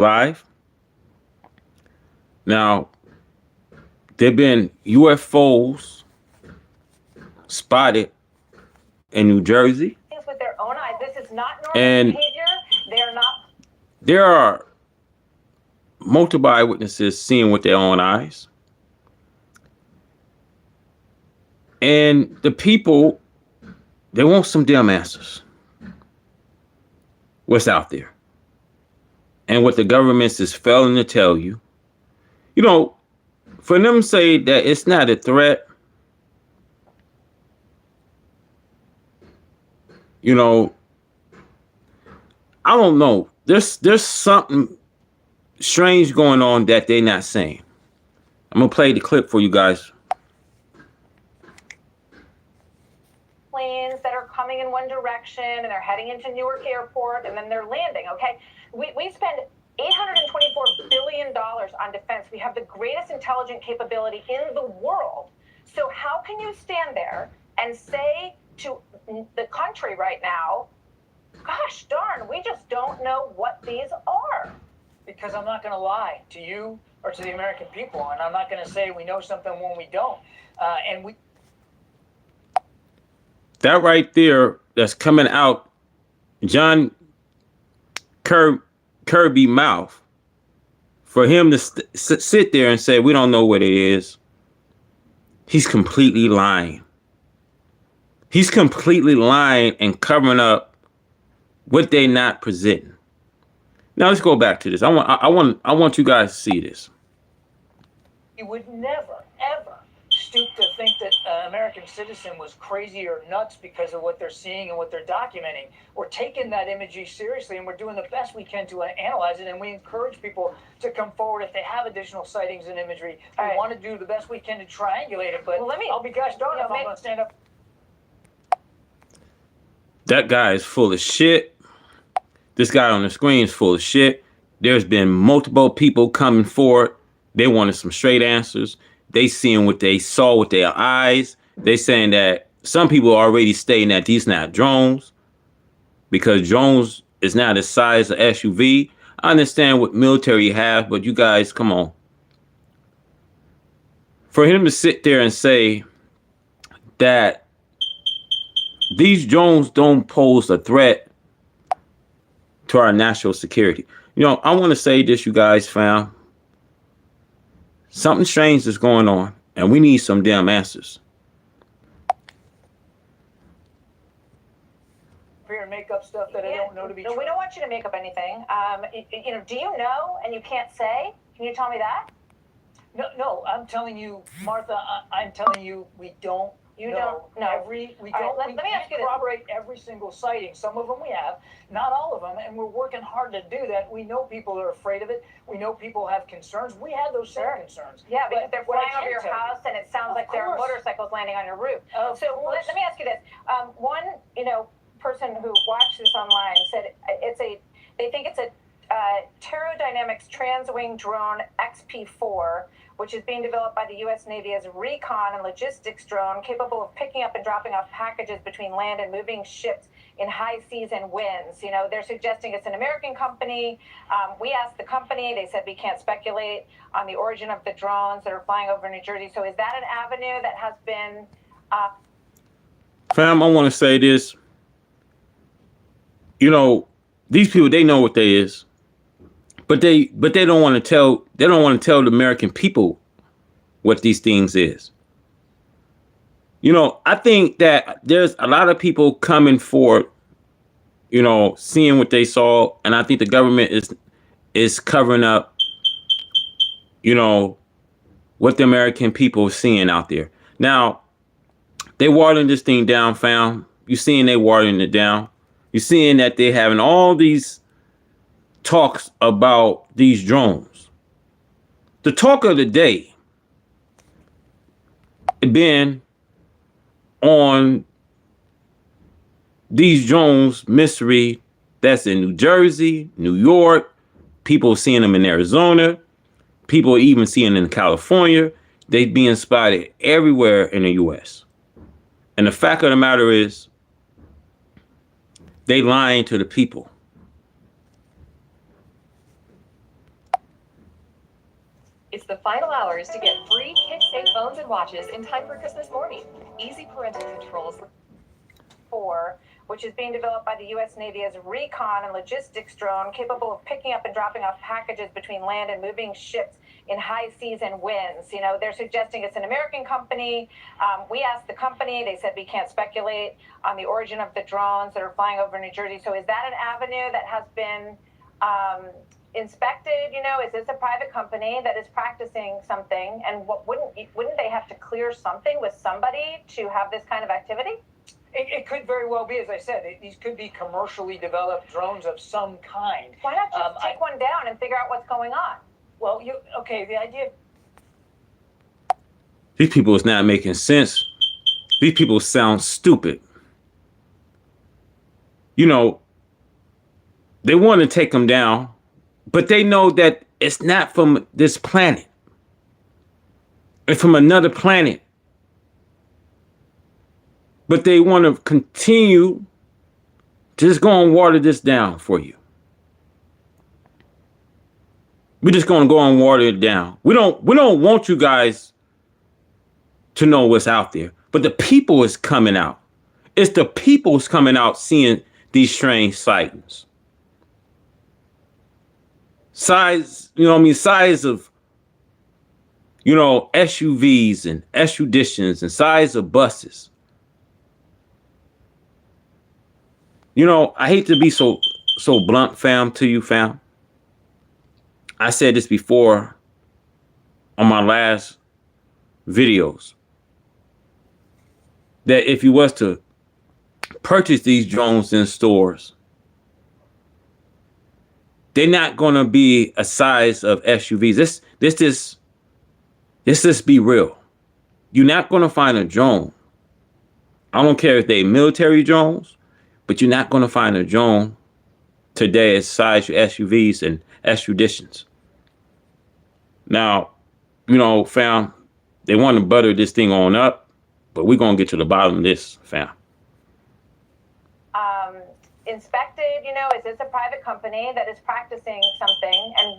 live. Now, there've been UFOs spotted in New Jersey. With their own eyes. This is not normal And behavior. They are not. there are multiple eyewitnesses seeing with their own eyes. And the people, they want some damn answers. What's out there? And what the governments is failing to tell you. You know, for them to say that it's not a threat, you know, I don't know. There's something strange going on that they're not saying. I'm gonna play the clip for you guys. Planes that are coming in one direction and they're heading into Newark Airport and then they're landing. Okay, we spend $824 billion on defense. We have the greatest intelligent capability in the world. So how can you stand there and say to the country right now, gosh darn, we just don't know what these are? Because I'm not going to lie to you or to the American people, and I'm not going to say we know something when we don't. That right there, that's coming out John Kirby mouth, for him to sit there and say we don't know what it is. He's completely lying. He's completely lying and covering up what they not presenting. Now let's go back to this. I want you guys to see this. You would never, ever stoop to think that an American citizen was crazy or nuts because of what they're seeing and what they're documenting. We're taking that imagery seriously, and we're doing the best we can to analyze it, and we encourage people to come forward if they have additional sightings and imagery. We want to do the best we can to triangulate it, but I'll be gosh darn if I'm going to stand up. That guy is full of shit. This guy on the screen is full of shit. There's been multiple people coming forward. They wanted some straight answers. They seeing what they saw with their eyes. They saying that some people are already stating that these not drones because drones is not the size of SUV. I understand what military have, but you guys, come on. For him to sit there and say that these drones don't pose a threat to our national security. You know, I want to say this, you guys, fam. Something strange is going on, and we need some damn answers. Here and make up stuff that I don't know to be true. We don't want you to make up anything. You know, do you know and you can't say? Can you tell me that? No, I'm telling you, Martha, I'm telling you, we don't. You don't know. We can't corroborate every single sighting. Some of them we have, not all of them, and we're working hard to do that. We know people are afraid of it. We know people have concerns. We have those same concerns. Yeah, because they're flying over your house, and it sounds like there are motorcycles landing on your roof. So let me ask you this: one, person who watched this online said they think it's a Pterodynamics Transwing Drone XP4, which is being developed by the U.S. Navy as a recon and logistics drone capable of picking up and dropping off packages between land and moving ships in high seas and winds. You know, they're suggesting it's an American company. We asked the company. They said we can't speculate on the origin of the drones that are flying over New Jersey. So is that an avenue that has been... Fam, I want to say this. You know, these people, they know what they is. But they don't want to tell the American people what these things is. You know, I think that there's a lot of people coming forward, you know, seeing what they saw, and I think the government is covering up, you know, what the American people are seeing out there. Now, they watering this thing down, fam. You seeing they watering it down. You seeing that they having all these talks about these drones. The talk of the day been on these drones mystery that's in New Jersey, New York. People seeing them in Arizona. People even seeing them in California. They being spotted everywhere in the U.S. And the fact of the matter is, they lying to the people. It's the final hours to get free kid-safe phones and watches in time for Christmas morning. Easy parental controls. 4, which is being developed by the U.S. Navy as a recon and logistics drone capable of picking up and dropping off packages between land and moving ships in high seas and winds. You know, they're suggesting it's an American company. We asked the company. They said we can't speculate on the origin of the drones that are flying over New Jersey. So is that an avenue that has been inspected? You know, is this a private company that is practicing something? And wouldn't they have to clear something with somebody to have this kind of activity? It could very well be, as I said, these could be commercially developed drones of some kind. Why not just take one down and figure out what's going on? Well, the idea. These people is not making sense. These people sound stupid. You know, they want to take them down, but they know that it's not from this planet. It's from another planet. But they want to continue to just go and water this down for you. We're just going to go and water it down. We don't want you guys to know what's out there. But the people is coming out. It's the people's coming out seeing these strange sightings. Size of, SUVs and extraditions and size of buses. I hate to be so blunt, fam, to you, fam. I said this before on my last videos, that if you was to purchase these drones in stores, they're not going to be a size of SUVs. Let's just be real. You're not going to find a drone. I don't care if they military drones, but you're not going to find a drone today as size SUVs and extraditions. Now, fam, they want to butter this thing on up, but we're going to get to the bottom of this, fam. Inspected, is this a private company that is practicing something? And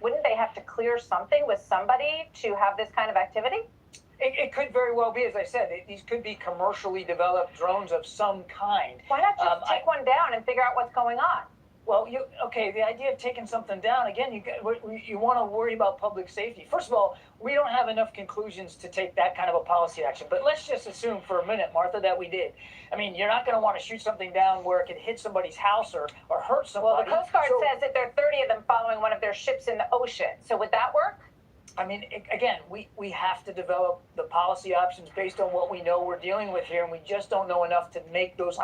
wouldn't they have to clear something with somebody to have this kind of activity? It could very well be, as I said, these could be commercially developed drones of some kind. Why not just take one down and figure out what's going on? Well, the idea of taking something down, again, you want to worry about public safety. First of all, we don't have enough conclusions to take that kind of a policy action. But let's just assume for a minute, Martha, that we did. I mean, you're not going to want to shoot something down where it could hit somebody's house or hurt somebody. Well, the Coast Guard says that there are 30 of them following one of their ships in the ocean. So would that work? I mean, again, we have to develop the policy options based on what we know we're dealing with here, and we just don't know enough to make those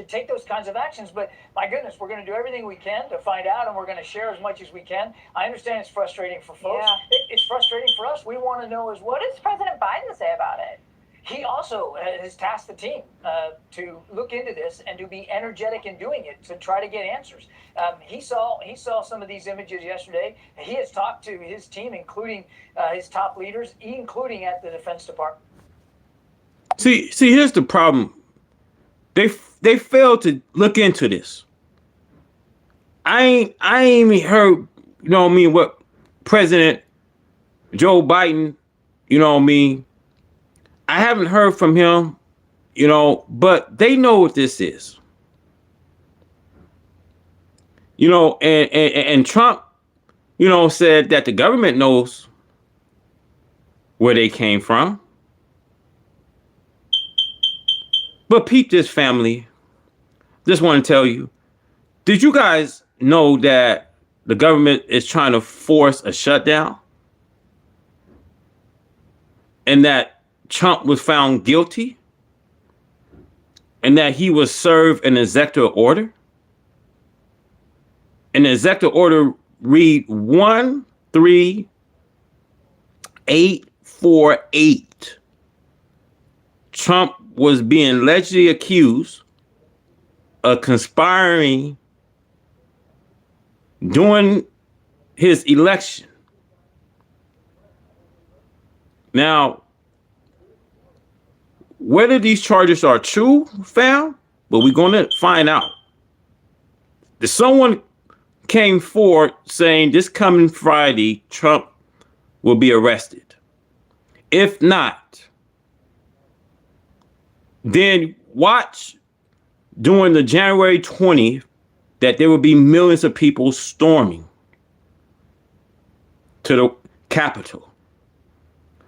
take those kinds of actions. But my goodness, we're going to do everything we can to find out, and we're going to share as much as we can. I understand it's frustrating for folks. Yeah. It's frustrating for us. We want to know as well. What does President Biden say about it? He also has tasked the team to look into this and to be energetic in doing it, to try to get answers. He saw some of these images yesterday. He has talked to his team, including his top leaders, including at the Defense Department. See, here's the problem. They failed to look into this. I ain't even heard, what President Joe Biden, I haven't heard from him, but they know what this is. And Trump, said that the government knows where they came from. But peep this, family. Just want to tell you, did you guys know that the government is trying to force a shutdown? And that Trump was found guilty? And that he was served an executive order? And the executive order read 13848. Trump was being allegedly accused of conspiring during his election. Now, whether these charges are true, fam, but we're going to find out. Someone came forward saying this coming Friday, Trump will be arrested. If not, then watch during the January 20th that there will be millions of people storming to the Capitol.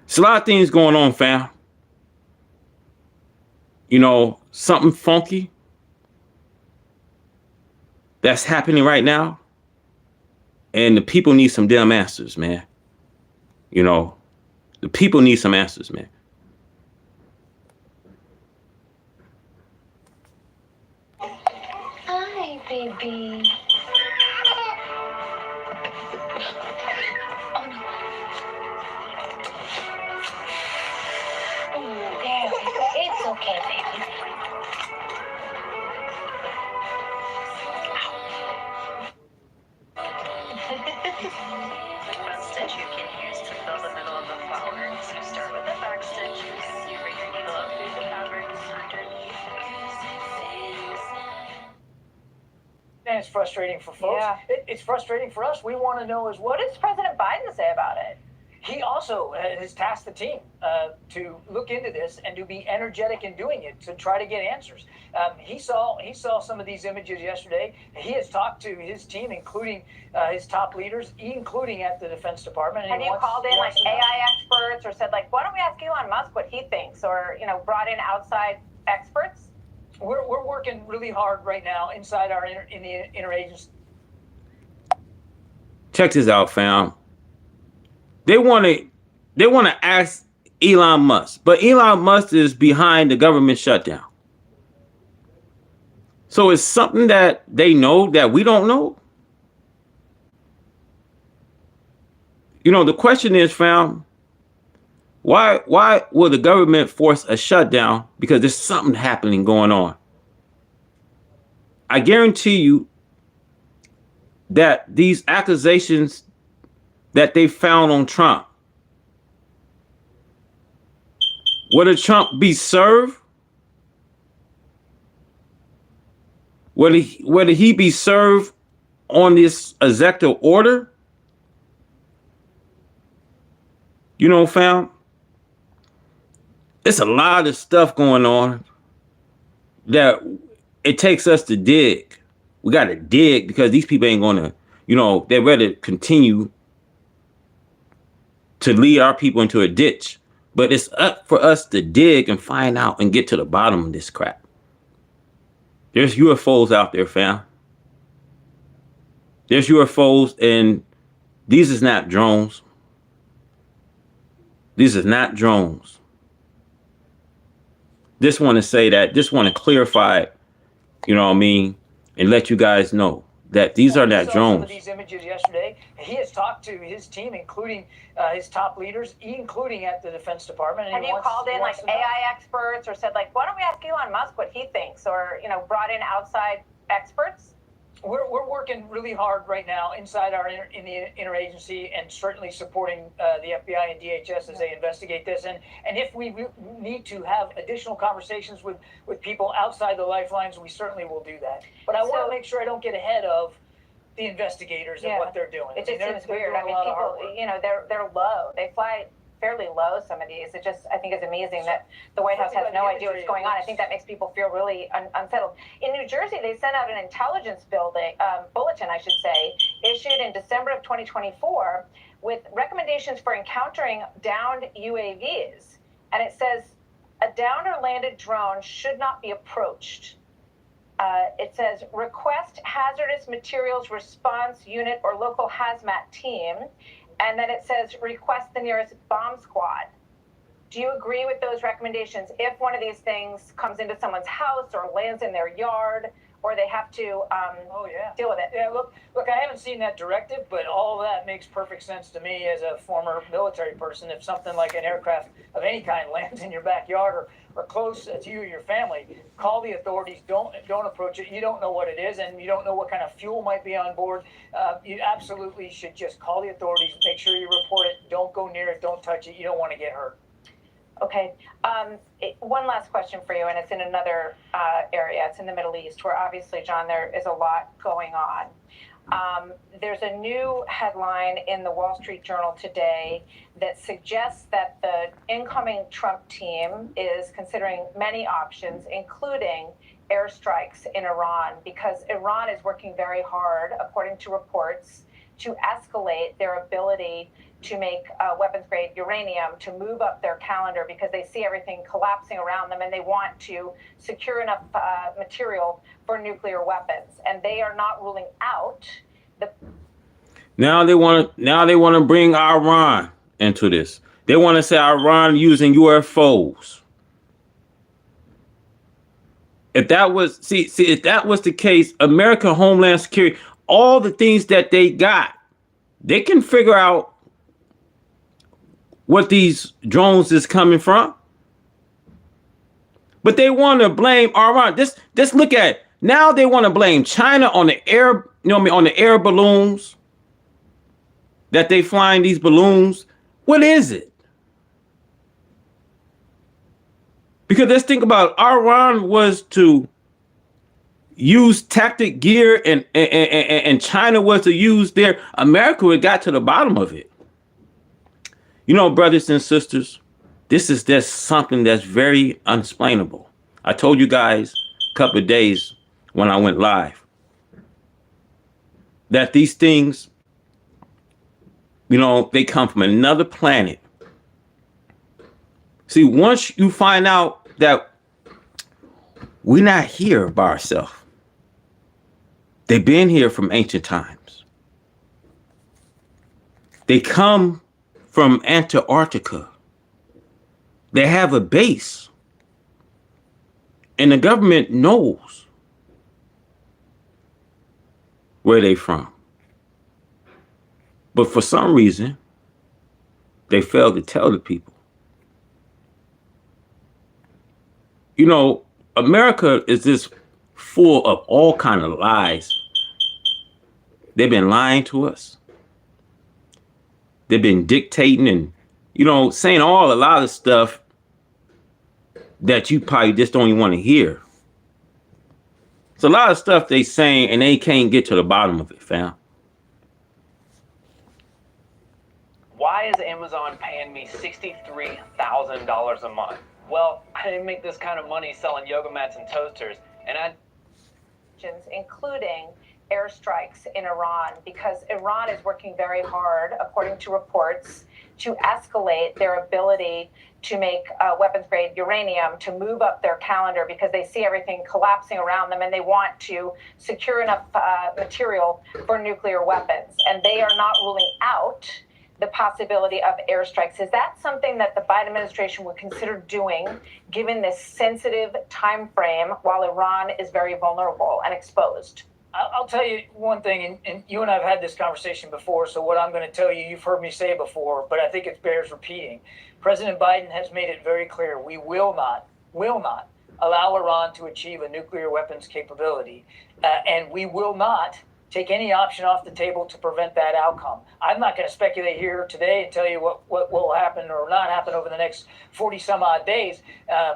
It's a lot of things going on, fam. You know, something funky that's happening right now. And the people need some damn answers, man. You know, the people need some answers, man. Hi, baby. Oh, no. There we go. It's okay, baby. Front stitch you can use to fill the middle of the flower. So start with the back stitch, you bring your needle up through the fabric underneath. And it's frustrating for folks. Yeah. It's frustrating for us. We want to know as What well. does President Biden say about it? He also has tasked the team to look into this and to be energetic in doing it to try to get answers. He saw some of these images yesterday. He has talked to his team, including his top leaders, including at the Defense Department. And Have he you wants- called in he like wants to know. AI experts or said like, why don't we ask Elon Musk what he thinks, or brought in outside experts? We're working really hard right now inside our in the interagency. Check this out, fam. They want to ask Elon Musk, but Elon Musk is behind the government shutdown. So it's something that they know that we don't know. You know, the question is, fam, why will the government force a shutdown? Because there's something happening going on. I guarantee you that these accusations that they found on Trump, whether Trump be served, whether he be served on this executive order, you know, fam, it's a lot of stuff going on that it takes us to dig. We got to dig because these people ain't going to, they're ready to continue to lead our people into a ditch. But it's up for us to dig and find out and get to the bottom of this crap. There's UFOs out there, fam. There's UFOs, and these is not drones. These is not drones. Just want to say that, just want to clarify it, you know what I mean, and let you guys know that these are not He saw some drones. of these images yesterday. He has talked to his team, including his top leaders, including at the Defense Department. And Have he you wants- called he in like wants to know. AI experts or said like, why don't we ask Elon Musk what he thinks, or brought in outside experts? We're working really hard right now inside our in the interagency, and certainly supporting the FBI and DHS as they investigate this. And if we need to have additional conversations with people outside the lifelines, we certainly will do that. But I want So- to make sure I don't get ahead of the investigators and Yeah. what they're doing. It just They're seems doing weird. a I mean, lot of hard people, work. they're low. They fly fairly low, some of these. It just, I think, is amazing that the White House has no idea what's going on. I think that makes people feel really unsettled. In New Jersey, they sent out an intelligence bulletin, I should say, issued in December of 2024 with recommendations for encountering downed UAVs. And it says, a downed or landed drone should not be approached. It says, request hazardous materials response unit or local hazmat team. And then it says, request the nearest bomb squad. Do you agree with those recommendations? If one of these things comes into someone's house or lands in their yard, or they have to Oh yeah. deal with it? Yeah, look, I haven't seen that directive, but all of that makes perfect sense to me as a former military person. If something like an aircraft of any kind lands in your backyard or close to you or your family, call the authorities. Don't approach it. You don't know what it is, and you don't know what kind of fuel might be on board. You absolutely should just call the authorities. Make sure you report it. Don't go near it. Don't touch it. You don't want to get hurt. Okay. One last question for you, and it's in another area. It's in the Middle East, where obviously, John, there is a lot going on. There's a new headline in the Wall Street Journal today that suggests that the incoming Trump team is considering many options, including airstrikes in Iran, because Iran is working very hard, according to reports, to escalate their ability to make weapons-grade uranium, to move up their calendar because they see everything collapsing around them and they want to secure enough material for nuclear weapons. And they are not ruling out the... Now they want to bring Iran into this. They want to say Iran using UFOs. If that was if that was the case, American Homeland Security, all the things that they got, they can figure out what these drones is coming from. But they want to blame Iran. Just look at it. Now they want to blame China on the air, on the air balloons that they flying these balloons. What is it? Because let's think about it. Iran was to use tactic gear and China was to use their... America had got to the bottom of it. You know, brothers and sisters, this is just something that's very unexplainable. I told you guys a couple of days when I went live that these things, they come from another planet. See, once you find out that we're not here by ourselves, they've been here from ancient times. They come from Antarctica. They have a base. And the government knows where they're from. But for some reason, they fail to tell the people. America is just full of all kind of lies. They've been lying to us. They've been dictating and, saying a lot of stuff that you probably just don't even want to hear. It's a lot of stuff they saying and they can't get to the bottom of it, fam. Why is Amazon paying me $63,000 a month? Well, I didn't make this kind of money selling yoga mats and toasters, and including airstrikes in Iran, because Iran is working very hard, according to reports, to escalate their ability to make weapons-grade uranium, to move up their calendar because they see everything collapsing around them and they want to secure enough material for nuclear weapons. And they are not ruling out the possibility of airstrikes. Is that something that the Biden administration would consider doing, given this sensitive time frame while Iran is very vulnerable and exposed? I'll tell you one thing, and you and I have had this conversation before, so what I'm going to tell you, you've heard me say before, but I think it bears repeating. President Biden has made it very clear we will not allow Iran to achieve a nuclear weapons capability, and we will not take any option off the table to prevent that outcome. I'm not going to speculate here today and tell you what will happen or not happen over the next 40 some odd days,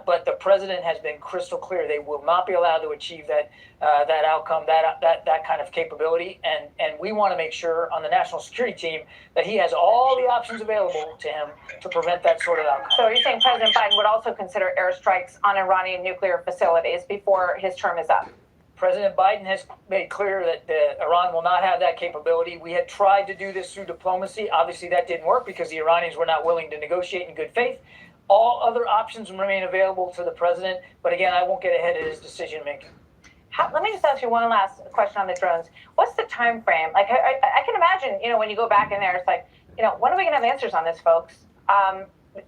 but the president has been crystal clear. They will not be allowed to achieve that outcome, that kind of capability, and we want to make sure on the national security team that he has all the options available to him to prevent that sort of outcome. So you're saying President Biden would also consider airstrikes on Iranian nuclear facilities before his term is up? President Biden has made clear that Iran will not have that capability. We had tried to do this through diplomacy. Obviously, that didn't work because the Iranians were not willing to negotiate in good faith. All other options remain available to the president. But again, I won't get ahead of his decision making. Let me just ask you one last question on the drones. What's the time frame? Like, I can imagine, when you go back in there, it's like, when are we going to have answers on this, folks?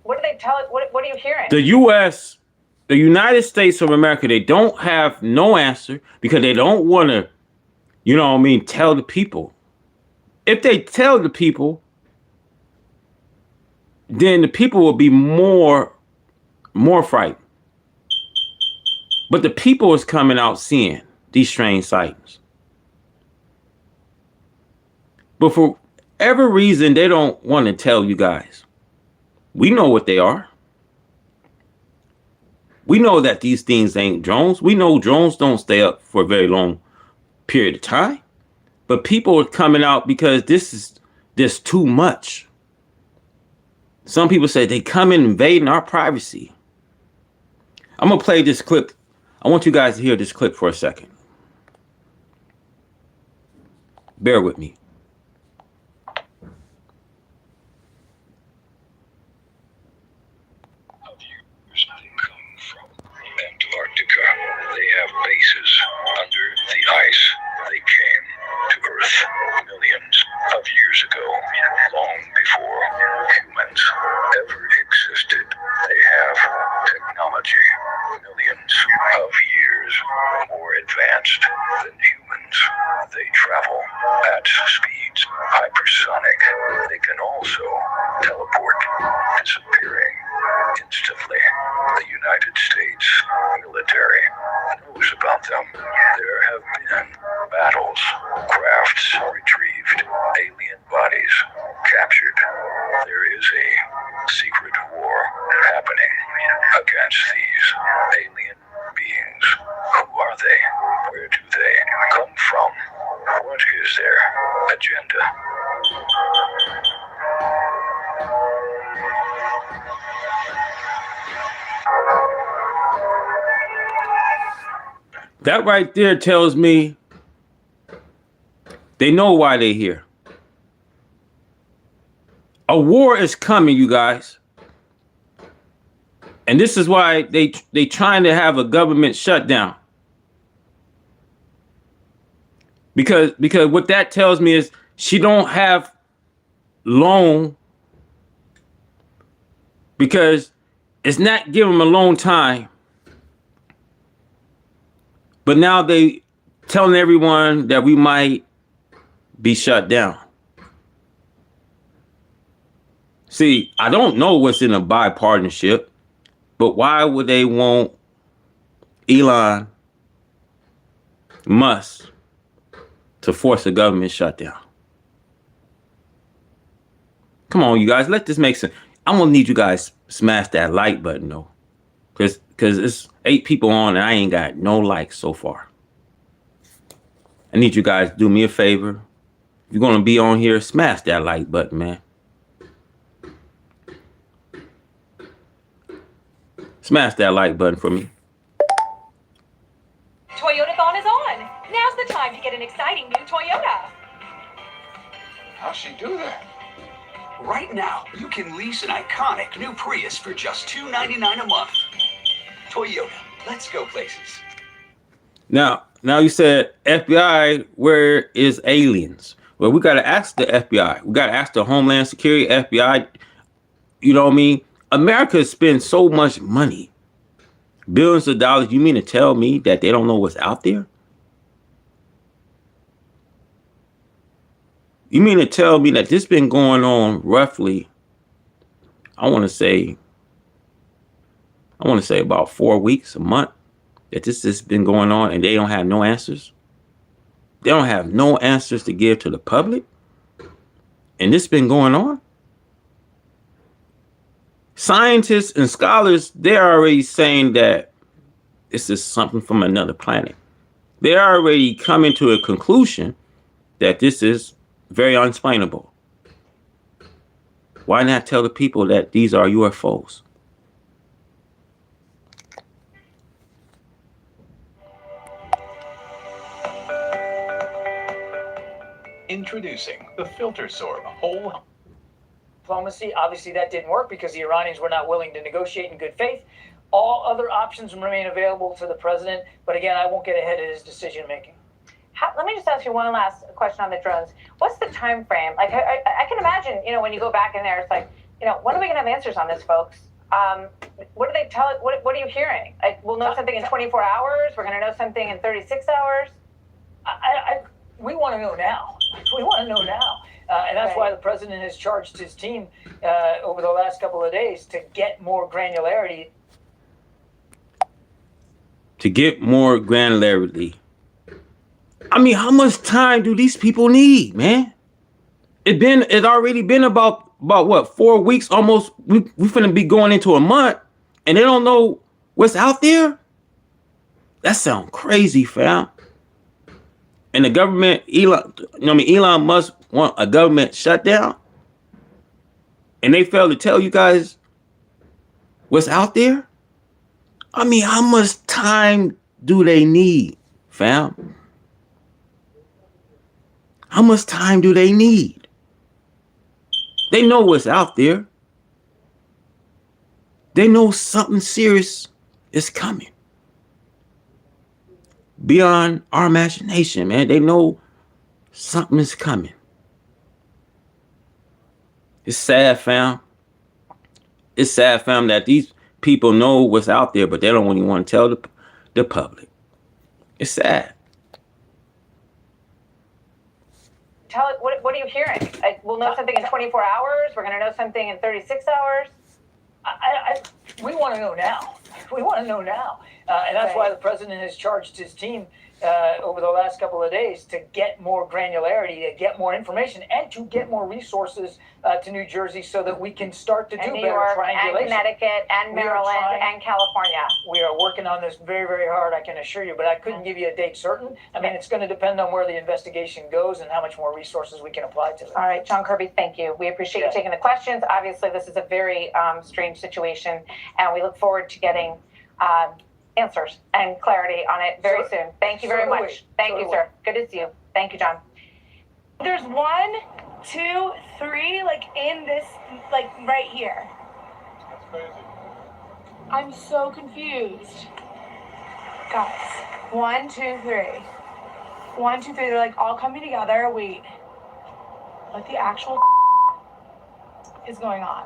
What do they tell us? What are you hearing? The United States of America, they don't have no answer because they don't want to, tell the people. If they tell the people, then the people will be more frightened. But the people is coming out seeing these strange sightings. But for every reason, they don't want to tell you guys. We know what they are. We know that these things ain't drones. We know drones don't stay up for a very long period of time. But people are coming out because there's too much. Some people say they come in invading our privacy. I'm going to play this clip. I want you guys to hear this clip for a second. Bear with me. Antarctica. They have bases under the ice. They came to Earth millions of years ago, long before humans ever existed. They have technology millions of years more advanced than humans. They travel at speeds hypersonic. They can also teleport, disappearing instantly. The United States military knows about them. There have been battles, crafts retrieved, alien bodies captured. There is a secret war happening against these alien beings. Who are they? Where do they come from? What is their agenda? That right there tells me they know why they're here. A war is coming, you guys. And this is why they trying to have a government shutdown. Because what that tells me is she don't have long, because it's not giving them a long time. But now they telling everyone that we might be shut down. See, I don't know what's in a bipartisanship, but why would they want Elon Musk to force a government shutdown? Come on, you guys, let this make sense. I'm gonna need you guys smash that like button though, because it's 8 people on and I ain't got no likes so far. I need you guys to do me a favor. If you're gonna be on here, smash that like button, man. Smash that like button for me. Toyotathon is on. Now's the time to get an exciting new Toyota. How'd she do that? Right now, you can lease an iconic new Prius for just $299 a month. Toyota, let's go places. Now you said FBI, where is aliens? Well, we got to ask the FBI. We got to ask the Homeland Security, FBI. You know what I mean? America spends so much money, billions of dollars. You mean to tell me that they don't know what's out there? You mean to tell me that this been going on roughly, I want to say about 4 weeks, a month, that this has been going on and they don't have no answers? They don't have no answers to give to the public? And this been going on? Scientists and scholars, they're already saying that this is something from another planet. They're already coming to a conclusion that this is very unexplainable. Why not tell the people that these are UFOs? Introducing the Filter Sorb whole Diplomacy, obviously that didn't work because the Iranians were not willing to negotiate in good faith. All other options remain available to the president, but again, I won't get ahead of his decision making. Let me just ask you one last question on the drones. What's the time frame? Like, I can imagine, when you go back in there, it's like, when are we going to have answers on this, folks? What do they tell it? What are you hearing? Like, we'll know something in 24 hours. We're going to know something in 36 hours. We want to know now. We want to know now. And that's why the president has charged his team over the last couple of days to get more granularity. I mean, how much time do these people need, man? It's already been about what, 4 weeks almost. We finna be going into a month and they don't know what's out there? That sounds crazy, fam. And the government, Elon Musk want a government shutdown, and they fail to tell you guys what's out there. I mean, how much time do they need, fam? How much time do they need? They know what's out there. They know something serious is coming. Beyond our imagination, man. They know something is coming. It's sad, fam. It's sad, fam, that these people know what's out there, but they don't even want to tell the public. It's sad. Tell it. What are you hearing? We'll know something in 24 hours. We're going to know something in 36 hours. We want to know now. We want to know now. And that's why the president has charged his team over the last couple of days to get more granularity, to get more information, and to get more resources to New Jersey so that we can start to do And New better York, triangulation. and Connecticut, and Maryland, and California. We are working on this very, very hard, I can assure you, but I couldn't give you a date certain. I mean, it's going to depend on where the investigation goes and how much more resources we can apply to it. All right, John Kirby, thank you. We appreciate you taking the questions. Obviously, this is a very strange situation, and we look forward to getting answers and clarity on it very soon. Thank you very much. Thank you, sir. Good to see you. Thank you, John. There's 1, 2, 3, like in this, like right here. That's crazy. I'm so confused. Guys, 1, 2, 3. 1, 2, 3, they're like all coming together. Wait, what the actual is going on?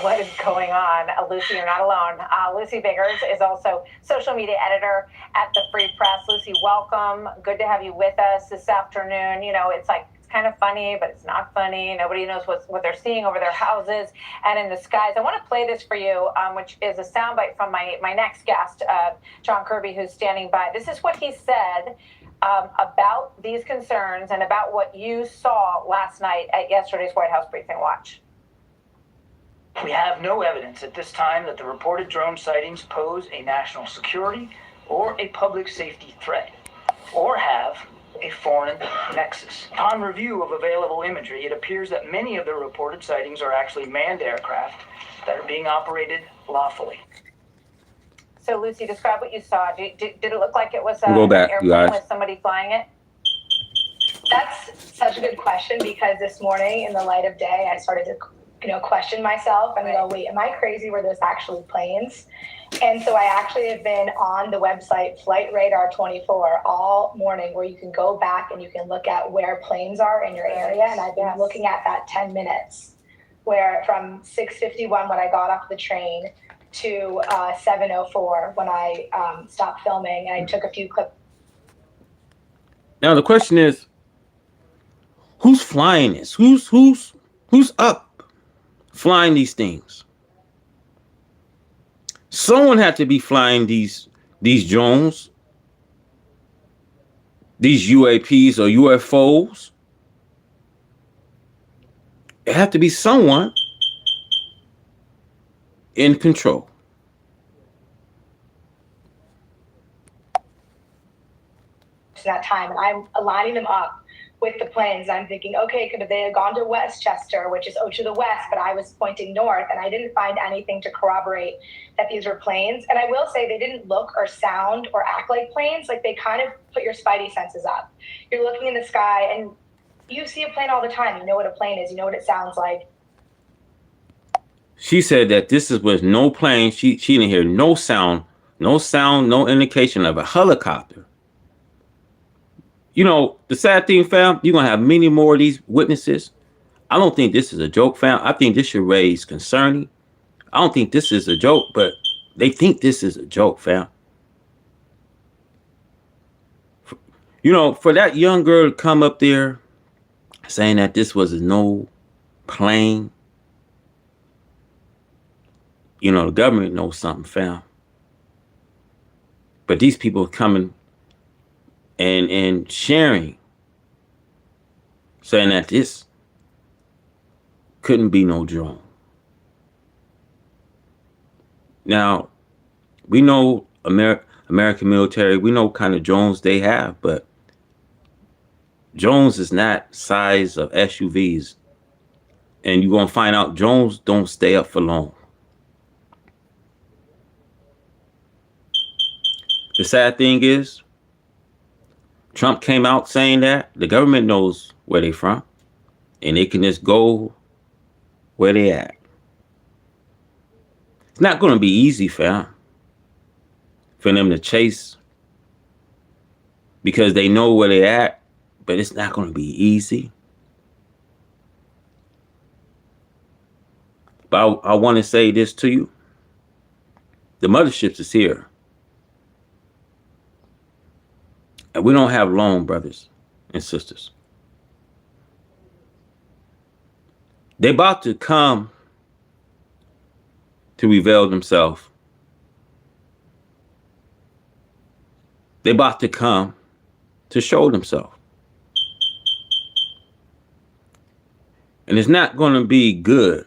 What is going on? Lucy, you're not alone. Lucy Biggers is also social media editor at the Free Press. Lucy, welcome. Good to have you with us this afternoon. You know, it's kind of funny, but it's not funny. Nobody knows what they're seeing over their houses and in the skies. I want to play this for you, which is a soundbite from my next guest, John Kirby, who's standing by. This is what he said about these concerns and about what you saw last night at yesterday's White House briefing. Watch. We have no evidence at this time that the reported drone sightings pose a national security or a public safety threat, or have a foreign nexus. Upon review of available imagery, it appears that many of the reported sightings are actually manned aircraft that are being operated lawfully. So, Lucy, describe what you saw. Did it look like it was Go back, an you airplane guys. with somebody flying it? That's such a good question, because this morning in the light of day, I started to question myself and go, wait, am I crazy? Were those actually planes? And so I actually have been on the website Flight Radar 24 all morning, where you can go back and you can look at where planes are in your area. And I've been looking at that 10 minutes, where from 6:51 when I got off the train to 7:04 when I stopped filming, and I took a few clips. Now the question is, who's flying this? Who's up flying these things? Someone had to be flying these drones, these UAPs or UFOs. It had to be someone in control. That time, and I'm aligning them up with the planes. I'm thinking, okay, could they have gone to Westchester, which is to the west, but I was pointing north, and I didn't find anything to corroborate that these were planes. And I will say they didn't look or sound or act like planes. Like, they kind of put your spidey senses up. You're looking in the sky and you see a plane all the time. You know what a plane is. You know what it sounds like. She said that this was no plane. She didn't hear no sound, no indication of a helicopter. You know, the sad thing, fam, you're going to have many more of these witnesses. I don't think this is a joke, fam. I think this should raise concern. I don't think this is a joke, but they think this is a joke, fam. You know, for that young girl to come up there saying that this was no plane, you know, the government knows something, fam. But these people coming and sharing, saying that this couldn't be no drone. Now, we know American military, we know what kind of drones they have, but Drones is not size of SUVs. And you're going to find out drones don't stay up for long. The sad thing is, Trump came out saying that the government knows where they're from. And they can just go where they at. It's not going to be easy, fam, for them to chase because they know where they at, but it's not going to be easy. But I want to say this to you. The mothership is here. And we don't have long, brothers and sisters. They about to come to reveal themselves. They about to come to show themselves. And it's not going to be good,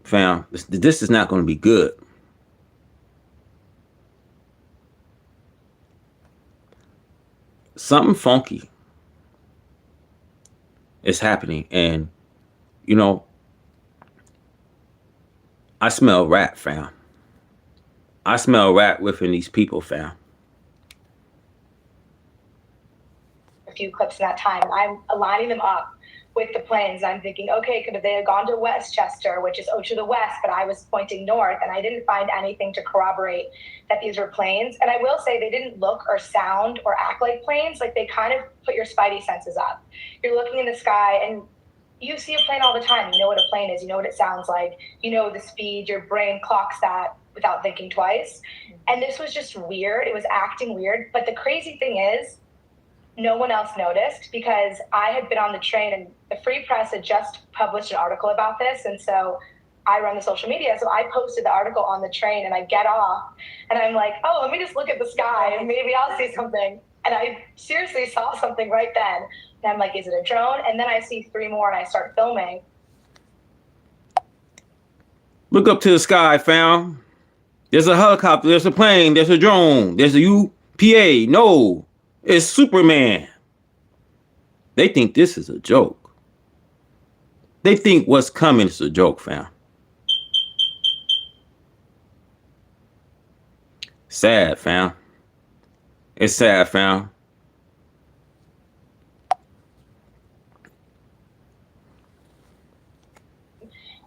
fam. This is not going to be good. Something funky is happening. And, you know, I smell rat, fam. I smell rat within these people, fam. A few clips in that time. I'm aligning them up with the planes. I'm thinking, okay, could they have gone to Westchester, which is to the west, but I was pointing north, and I didn't find anything to corroborate that these were planes. And I will say they didn't look or sound or act like planes. Like, they kind of put your spidey senses up. You're looking in the sky, and you see a plane all the time. You know what a plane is. You know what it sounds like. You know the speed. Your brain clocks that without thinking twice. And this was just weird. It was acting weird. But the crazy thing is, no one else noticed, because I had been on the train and the Free Press had just published an article about this. And so I run the social media. So I posted the article on the train, and I get off and I'm like, oh, let me just look at the sky and maybe I'll see something. And I seriously saw something right then. And I'm like, is it a drone? And then I see three more and I start filming. Look up to the sky, fam. There's a helicopter, there's a plane, there's a drone, there's a UPA. No, it's Superman. They think this is a joke. They think what's coming is a joke, fam. Sad, fam. It's sad, fam.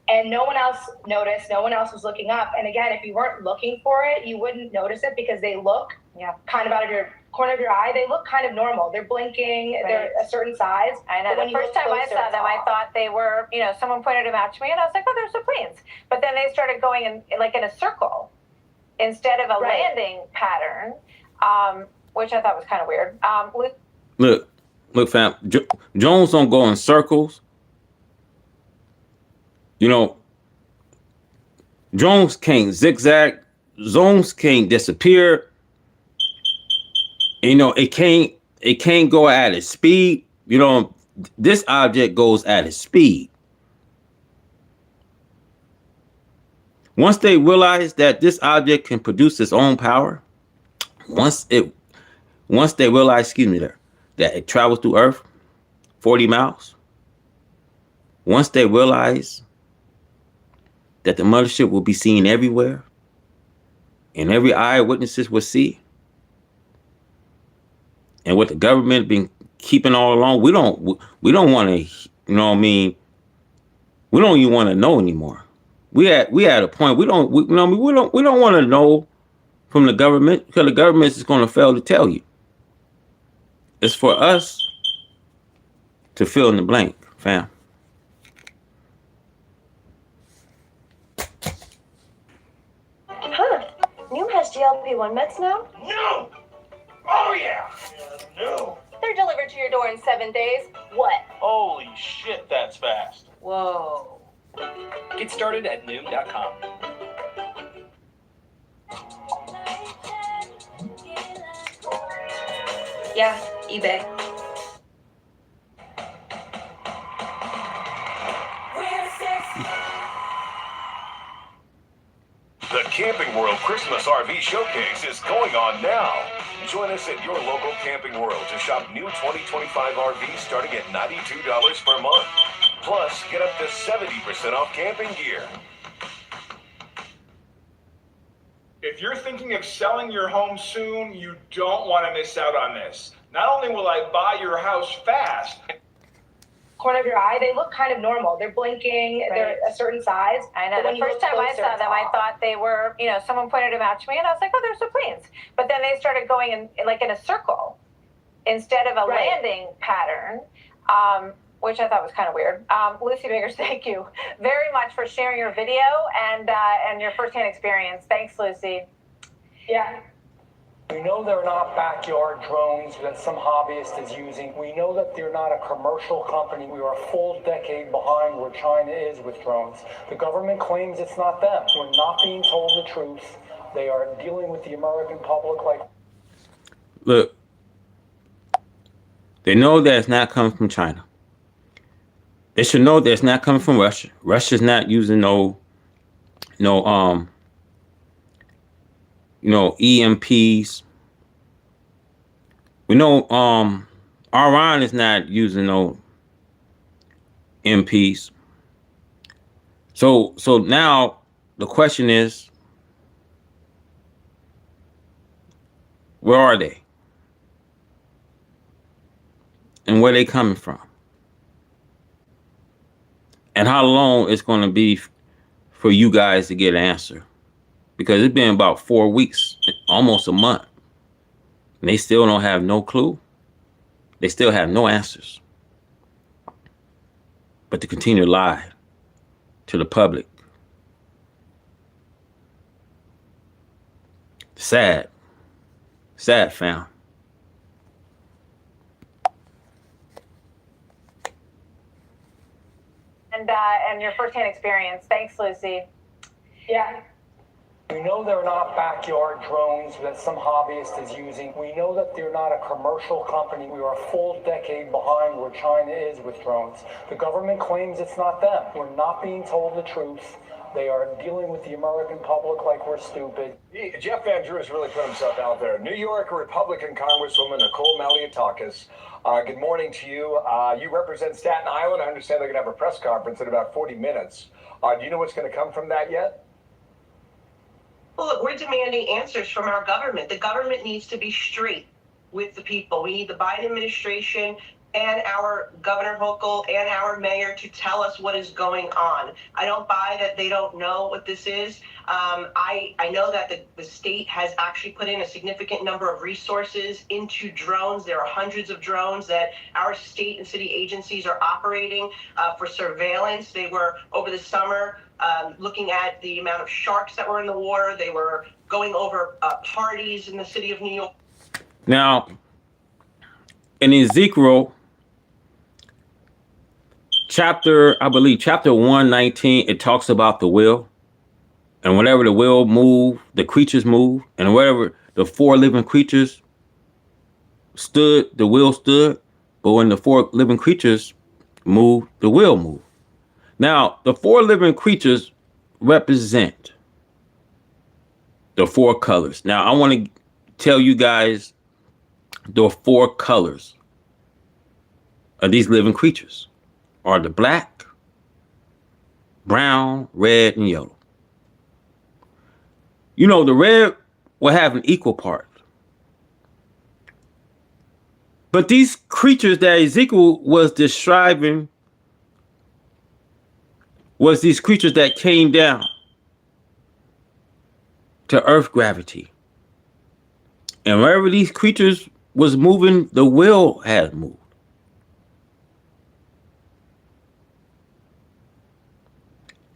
And no one else noticed. No one else was looking up. And again, if you weren't looking for it, you wouldn't notice it, because they look kind of out of your corner of your eye. They look kind of normal. They're blinking. Right. They're a certain size. I know. The first time I saw them, I thought they were, you know, someone pointed them out to me, and I was like, oh, there's the planes. But then they started going in a circle instead of a landing pattern, which I thought was kind of weird. Look, fam. Drones don't go in circles. You know, drones can't zigzag. Zones can't disappear. And, you know, it can't go at its speed. You know, this object goes at its speed. Once they realize that this object can produce its own power, once they realize, that it travels through Earth 40 miles, once they realize that the mothership will be seen everywhere, and every eyewitnesses will see, and what the government been keeping all along, we don't want to, you know what I mean? We don't even want to know anymore. We at a point we don't want to know from the government, because the government is going to fail to tell you. It's for us to fill in the blank, fam. Huh. Noom has GLP-1 meds now? No! Oh, yeah! No! They're delivered to your door in 7 days. What? Holy shit, that's fast. Whoa. Get started at Noom.com. Yeah, eBay. The Camping World Christmas RV Showcase is going on now. Join us at your local Camping World to shop new 2025 RVs starting at $92 per month. Plus, get up to 70% off camping gear. If you're thinking of selling your home soon, you don't want to miss out on this. Not only will I buy your house fast, corner of your eye, they look kind of normal. They're blinking, they're a certain size. I know. The first time I saw them, I thought they were, someone pointed them out to me, and I was like, oh, they're planes. But then they started going in a circle instead of a landing pattern, which I thought was kind of weird. Lucy Biggers, thank you very much for sharing your video and your firsthand experience. Thanks, Lucy. Yeah. We know they're not backyard drones that some hobbyist is using. We know that they're not a commercial company. We are a full decade behind where China is with drones. The government claims it's not them. We're not being told the truth. They are dealing with the American public like... Look, they know that it's not coming from China. They should know that it's not coming from Russia. Russia's not using EMPs. We know Iran is not using no MPs. So now the question is, where are they? And where they coming from? And how long it's going to be for you guys to get an answer? Because it's been about 4 weeks, almost a month. And they still don't have no clue. They still have no answers. But to continue to lie to the public. Sad. Sad, fam. And your firsthand experience. Thanks, Lucy. Yeah. We know they're not backyard drones that some hobbyist is using. We know that they're not a commercial company. We are a full decade behind where China is with drones. The government claims it's not them. We're not being told the truth. They are dealing with the American public like we're stupid. Jeff Van Drew has really put himself out there. New York Republican Congresswoman Nicole Maliotakis. Good morning to you. You represent Staten Island. I understand they're going to have a press conference in about 40 minutes. Do you know what's going to come from that yet? Well, look, we're demanding answers from our government. The government needs to be straight with the people. We need the Biden administration and our Governor Hochul and our mayor to tell us what is going on. I don't buy that they don't know what this is. I know that the state has actually put in a significant number of resources into drones. There are hundreds of drones that our state and city agencies are operating for surveillance. They were, over the summer, looking at the amount of sharks that were in the water. They were going over parties in the city of New York. Now, in Ezekiel, chapter 119, it talks about the will. And whenever the will move, the creatures move. And wherever the four living creatures stood, the will stood. But when the four living creatures moved, the will moved. Now, the four living creatures represent the four colors. Now, I want to tell you guys the four colors of these living creatures are the black, brown, red, and yellow. You know, the red will have an equal part. But these creatures that Ezekiel was describing was these creatures that came down to earth gravity. And wherever these creatures was moving, the will had moved.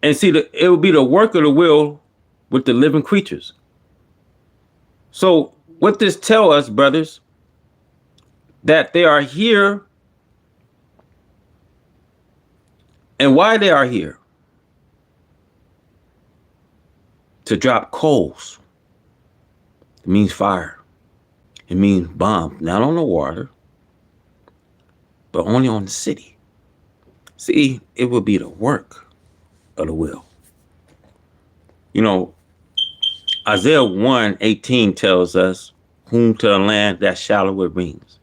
And see, it would be the work of the will with the living creatures. So what this tell us, brothers, that they are here, and why they are here. To drop coals. It means fire. It means bomb, not on the water, but only on the city. See, it would be the work of the will. You know, Isaiah 1:18 tells us, whom to the land that shallow with rings.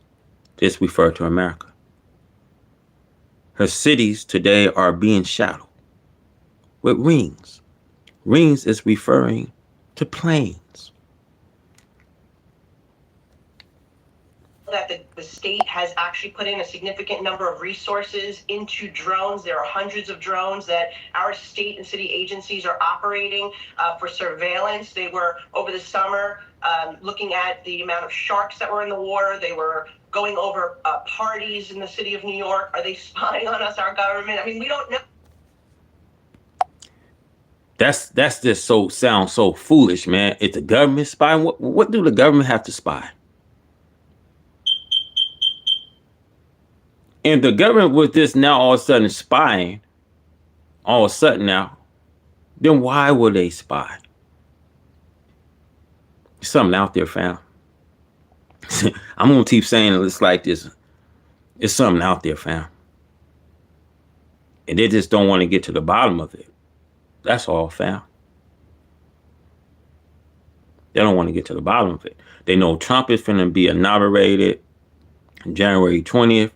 This refers to America. Her cities today are being shadowed with rings. Rings is referring to planes. That the state has actually put in a significant number of resources into drones. There are hundreds of drones that our state and city agencies are operating for surveillance. They were, over the summer, looking at the amount of sharks that were in the water. They were going over parties in the city of New York. Are they spying on us, our government? I mean, we don't know. That's just sounds so foolish, man. If the government spying, what do the government have to spy? And the government was just now all of a sudden spying, all of a sudden now, then why would they spy? There's something out there, fam. I'm gonna keep saying it's like this. It's something out there, fam. And they just don't want to get to the bottom of it. That's all, fam. They don't want to get to the bottom of it. They know Trump is finna be inaugurated January 20th.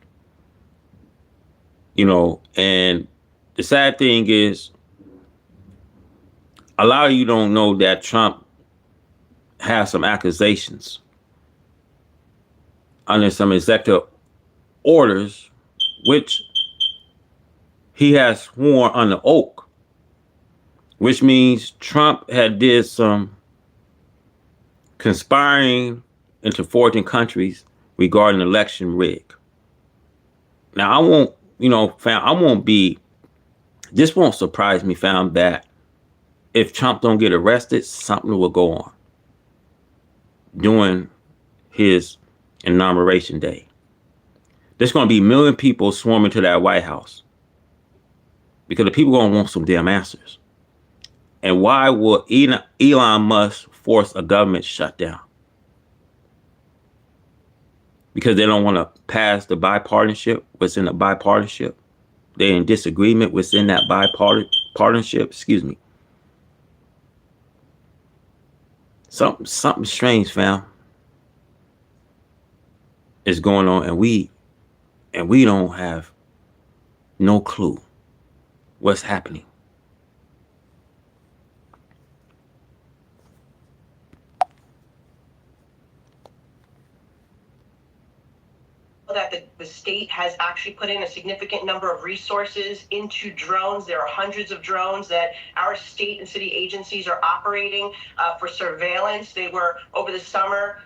You know, and the sad thing is, a lot of you don't know that Trump has some accusations under some executive orders, which he has sworn on the oath, which means Trump had did some conspiring into foreign countries regarding election rig. Now, I won't, fam, this won't surprise me, fam, that if Trump don't get arrested, something will go on during his inauguration day. There's going to be a million people swarming to that White House because the people going to want some damn answers. And why will Elon Musk force a government shutdown? Because they don't want to pass the bipartisanship. What's in the bipartisanship? They're in disagreement within that bipartisanship. Excuse me. Something strange, fam, is going on, and we don't have no clue what's happening. That the state has actually put in a significant number of resources into drones. There are hundreds of drones that our state and city agencies are operating for surveillance. They were, over the summer,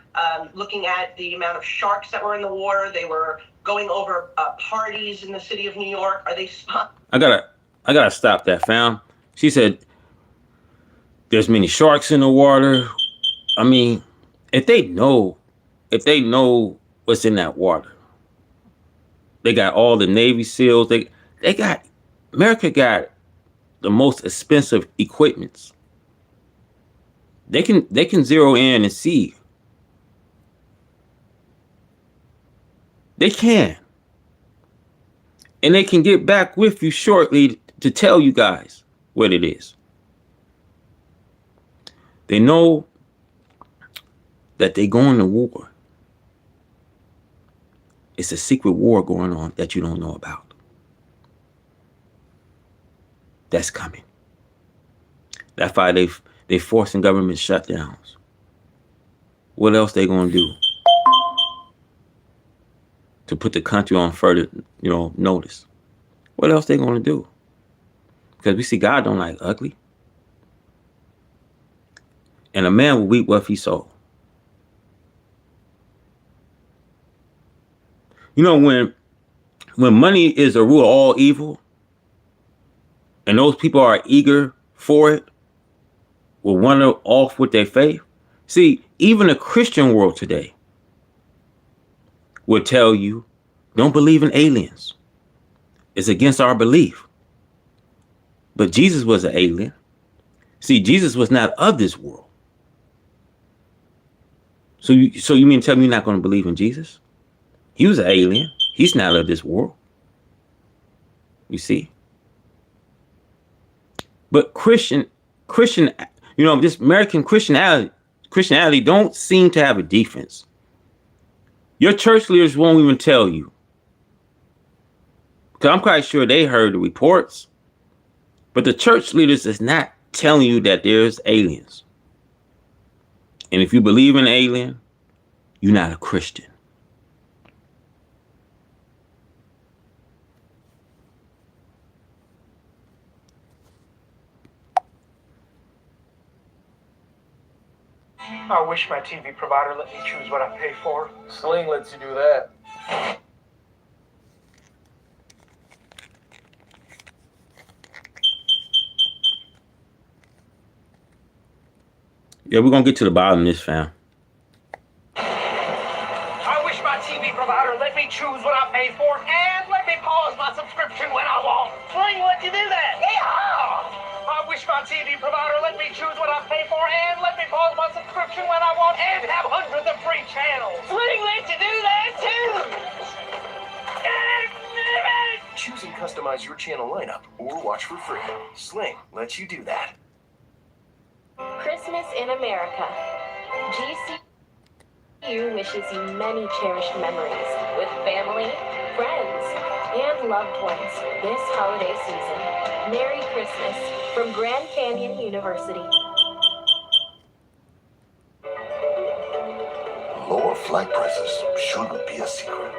looking at the amount of sharks that were in the water. They were going over parties in the city of New York. Are they I gotta stop that, fam. She said there's many sharks in the water. I mean, if they know what's in that water, they got all the Navy SEALs. America got the most expensive equipments. They can zero in and see. They can. And they can get back with you shortly to tell you guys what it is. They know that they're going to war. It's a secret war going on that you don't know about. That's coming. That's why they forcing government shutdowns. What else they gonna do to put the country on further, notice? What else they gonna do? Because we see God don't like ugly. And a man will reap what he sow. When money is a rule of all evil, and those people are eager for it, will wander off with their faith. See, even the Christian world today will tell you, don't believe in aliens. It's against our belief. But Jesus was an alien. See, Jesus was not of this world. So you mean to tell me you're not going to believe in Jesus? He was an alien. He's not of this world. You see? But Christian, You know, this American Christianity don't seem to have a defense. Your church leaders won't even tell you. Because I'm quite sure they heard the reports. But the church leaders is not telling you that there's aliens. And if you believe in an alien, you're not a Christian. I wish my TV provider let me choose what I pay for. Sling lets you do that. Yeah, we're going to get to the bottom of this, fam. I wish my TV provider let me choose what I pay for and let me pause my subscription when I want. Sling, let you do that. Yeah! I wish my TV provider let me choose what I pay for and let me pause my subscription when I want and have hundreds of free channels. Sling, let you do that too. Choose and customize your channel lineup or watch for free. Sling lets you do that. Christmas in America. GCU wishes you many cherished memories with family, friends, and loved ones this holiday season. Merry Christmas from Grand Canyon University. Lower flight prices shouldn't be a secret.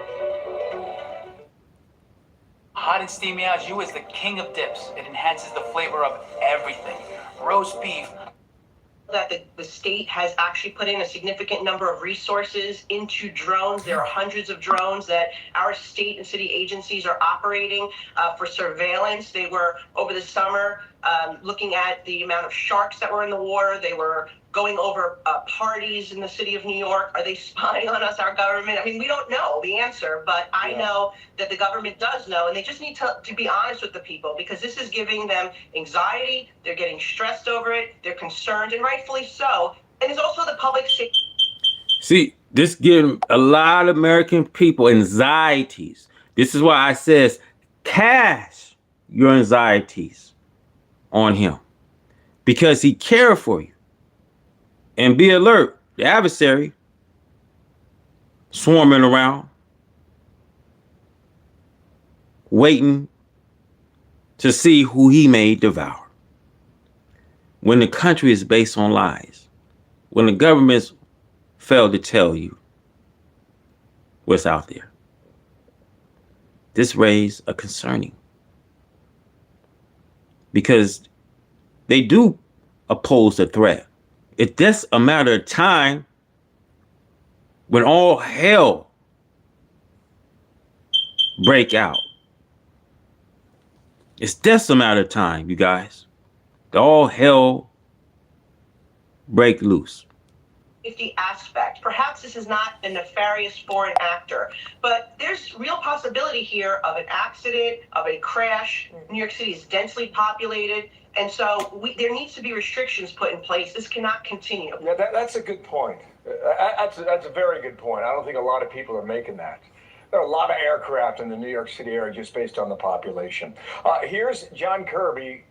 Hot and steamy au jus is the king of dips. It enhances the flavor of everything. Roast beef. That the state has actually put in a significant number of resources into drones. There are hundreds of drones that our state and city agencies are operating for surveillance. They were, over the summer, looking at the amount of sharks that were in the water. They were going over parties in the city of New York. Are they spying on us, our government? I mean, we don't know the answer, but I know that the government does know, and they just need to be honest with the people, because this is giving them anxiety. They're getting stressed over it. They're concerned, and rightfully so. And there's also the public safety. See, this giving a lot of American people anxieties. This is why I says cash your anxieties on him, because he cared for you. And be alert, the adversary swarming around, waiting to see who he may devour. When the country is based on lies, when the governments fail to tell you what's out there, this raises a concerning, because they do oppose the threat. It's just a matter of time when all hell break out. It's just a matter of time, you guys. All hell break loose. Safety aspect. Perhaps this is not a nefarious foreign actor, but there's real possibility here of an accident, of a crash. New York City is densely populated, and so there needs to be restrictions put in place. This cannot continue. Yeah, that's a good point. That's a very good point. I don't think a lot of people are making that. There are a lot of aircraft in the New York City area just based on the population. Here's John Kirby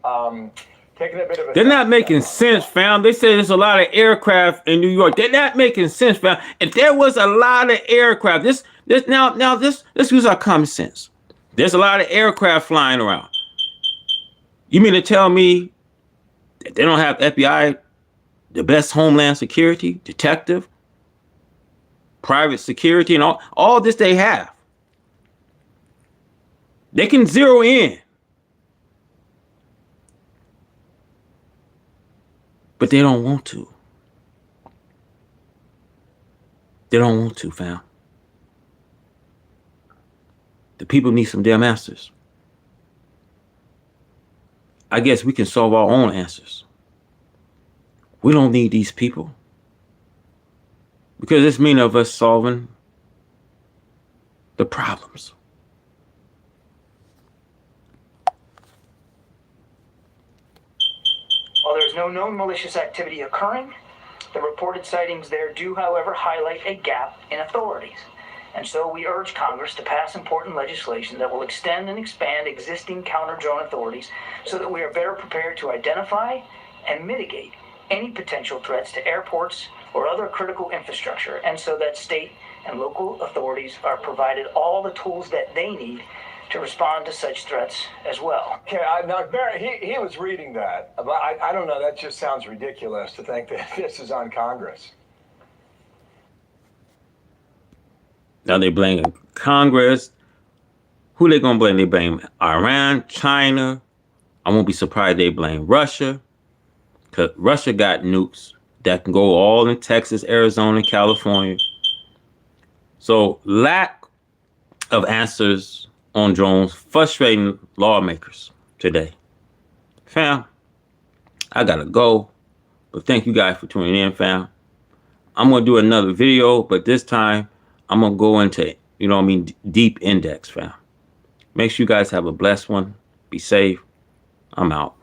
taking a bit of a... They're not making sense, fam. They say there's a lot of aircraft in New York. They're not making sense, fam. If there was a lot of aircraft, let's use our common sense. There's a lot of aircraft flying around. You mean to tell me that they don't have FBI, the best homeland security, detective, private security, and all this they have? They can zero in. But they don't want to. They don't want to, fam. The people need some damn answers. I guess we can solve our own answers. We don't need these people, because it's mean of us solving the problems. While there's no known malicious activity occurring, the reported sightings there do, however, highlight a gap in authorities. And so we urge Congress to pass important legislation that will extend and expand existing counter-drone authorities so that we are better prepared to identify and mitigate any potential threats to airports or other critical infrastructure, and so that state and local authorities are provided all the tools that they need to respond to such threats as well. Okay, now Barry, he was reading that. But I don't know, that just sounds ridiculous to think that this is on Congress. Now they blame Congress. Who they gonna blame? They blame Iran, China. I won't be surprised they blame Russia, because Russia got nukes that can go all in Texas, Arizona, California. So lack of answers on drones frustrating lawmakers today. Fam, I gotta go, but thank you guys for tuning in, fam. I'm gonna do another video, but this time I'm gonna go into, deep index, fam. Make sure you guys have a blessed one. Be safe. I'm out.